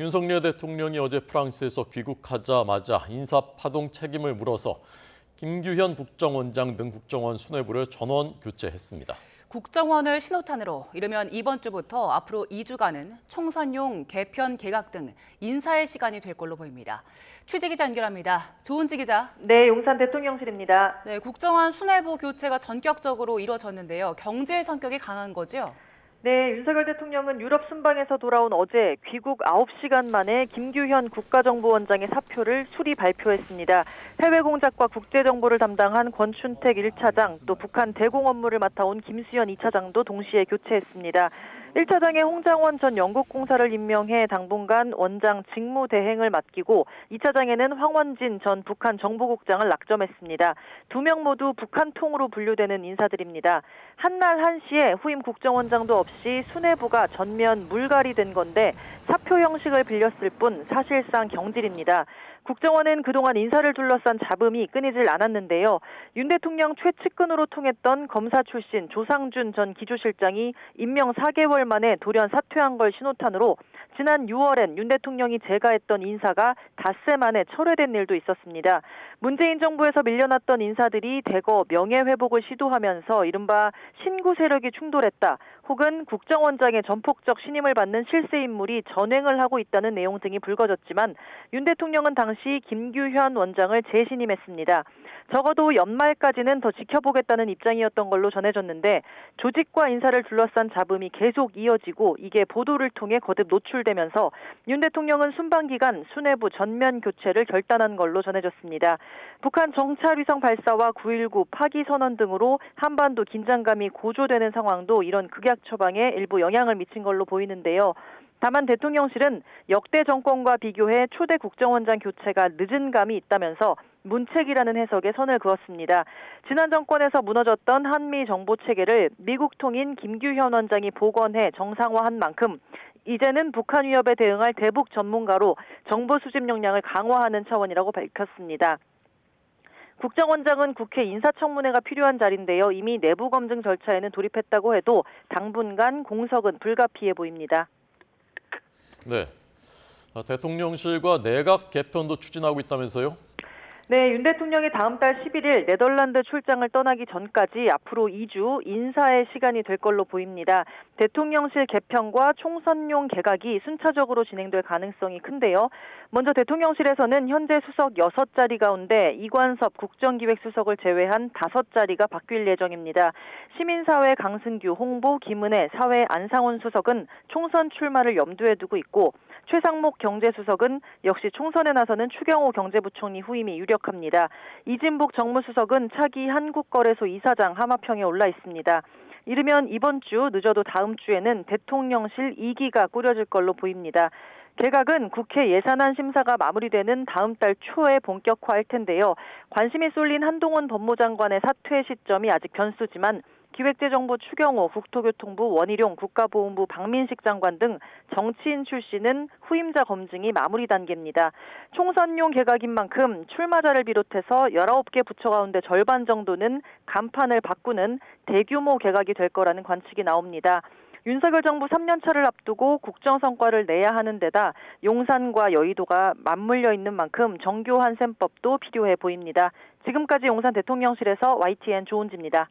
윤석열 대통령이 어제 프랑스에서 귀국하자마자 인사파동 책임을 물어서 김규현 국정원장 등 국정원 수뇌부를 전원 교체했습니다. 국정원을 신호탄으로 이르면 이번 주부터 앞으로 2주간은 총선용 개편 개각 등 인사의 시간이 될 걸로 보입니다. 취재기자 연결합니다. 조은지 기자. 네, 용산 대통령실입니다. 네, 국정원 수뇌부 교체가 전격적으로 이뤄졌는데요. 경제 성격이 강한 거죠? 네, 윤석열 대통령은 유럽 순방에서 돌아온 어제 귀국 9시간 만에 김규현 국가정보원장의 사표를 수리 발표했습니다. 해외 공작과 국제 정보를 담당한 권춘택 1차장, 또 북한 대공 업무를 맡아온 김수현 2차장도 동시에 교체했습니다. 1차장에 홍장원 전 영국공사를 임명해 당분간 원장 직무 대행을 맡기고 2차장에는 황원진 전 북한 정보국장을 낙점했습니다. 두 명 모두 북한통으로 분류되는 인사들입니다. 한날 한시에 후임 국정원장도 없이 수뇌부가 전면 물갈이 된 건데 사표 형식을 빌렸을 뿐 사실상 경질입니다. 국정원은 그동안 인사를 둘러싼 잡음이 끊이질 않았는데요. 윤 대통령 최측근으로 통했던 검사 출신 조상준 전 기조실장이 임명 4개월 만에 돌연 사퇴한 걸 신호탄으로 지난 6월엔 윤 대통령이 제거했던 인사가 닷새 만에 철회된 일도 있었습니다. 문재인 정부에서 밀려났던 인사들이 대거 명예회복을 시도하면서 이른바 신구 세력이 충돌했다. 혹은 국정원장의 전폭적 신임을 받는 실세 인물이 전횡을 하고 있다는 내용 등이 불거졌지만 윤 대통령은 당시 김규현 원장을 재신임했습니다. 적어도 연말까지는 더 지켜보겠다는 입장이었던 걸로 전해졌는데 조직과 인사를 둘러싼 잡음이 계속 이어지고 이게 보도를 통해 거듭 노출되면서 윤 대통령은 순방 기간 수뇌부 전면 교체를 결단한 걸로 전해졌습니다. 북한 정찰위성 발사와 9.19 파기 선언 등으로 한반도 긴장감이 고조되는 상황도 이런 극약 처방에 일부 영향을 미친 걸로 보이는데요. 다만 대통령실은 역대 정권과 비교해 초대 국정원장 교체가 늦은 감이 있다면서 문책이라는 해석에 선을 그었습니다. 지난 정권에서 무너졌던 한미 정보 체계를 미국 통인 김규현 원장이 복원해 정상화한 만큼 이제는 북한 위협에 대응할 대북 전문가로 정보 수집 역량을 강화하는 차원이라고 밝혔습니다. 국정원장은 국회 인사청문회가 필요한 자리인데요. 이미 내부 검증 절차에는 돌입했다고 해도 당분간 공석은 불가피해 보입니다. 네, 대통령실과 내각 개편도 추진하고 있다면서요? 네, 윤 대통령이 다음 달 11일 네덜란드 출장을 떠나기 전까지 앞으로 2주 인사의 시간이 될 걸로 보입니다. 대통령실 개편과 총선용 개각이 순차적으로 진행될 가능성이 큰데요. 먼저 대통령실에서는 현재 수석 6자리 가운데 이관섭 국정기획수석을 제외한 5자리가 바뀔 예정입니다. 시민사회 강승규, 홍보, 김은혜, 사회 안상훈 수석은 총선 출마를 염두에 두고 있고 최상목 경제수석은 역시 총선에 나서는 추경호 경제부총리 후임이 유력합니다. 이진복 정무수석은 차기 한국거래소 이사장 하마평에 올라 있습니다. 이르면 이번 주 늦어도 다음 주에는 대통령실 2기가 꾸려질 걸로 보입니다. 개각은 국회 예산안 심사가 마무리되는 다음 달 초에 본격화할 텐데요. 관심이 쏠린 한동훈 법무장관의 사퇴 시점이 아직 변수지만 기획재정부 추경호, 국토교통부 원희룡, 국가보훈부 박민식 장관 등 정치인 출신은 후임자 검증이 마무리 단계입니다. 총선용 개각인 만큼 출마자를 비롯해서 19개 부처 가운데 절반 정도는 간판을 바꾸는 대규모 개각이 될 거라는 관측이 나옵니다. 윤석열 정부 3년차를 앞두고 국정 성과를 내야 하는 데다 용산과 여의도가 맞물려 있는 만큼 정교한 셈법도 필요해 보입니다. 지금까지 용산 대통령실에서 YTN 조은지입니다.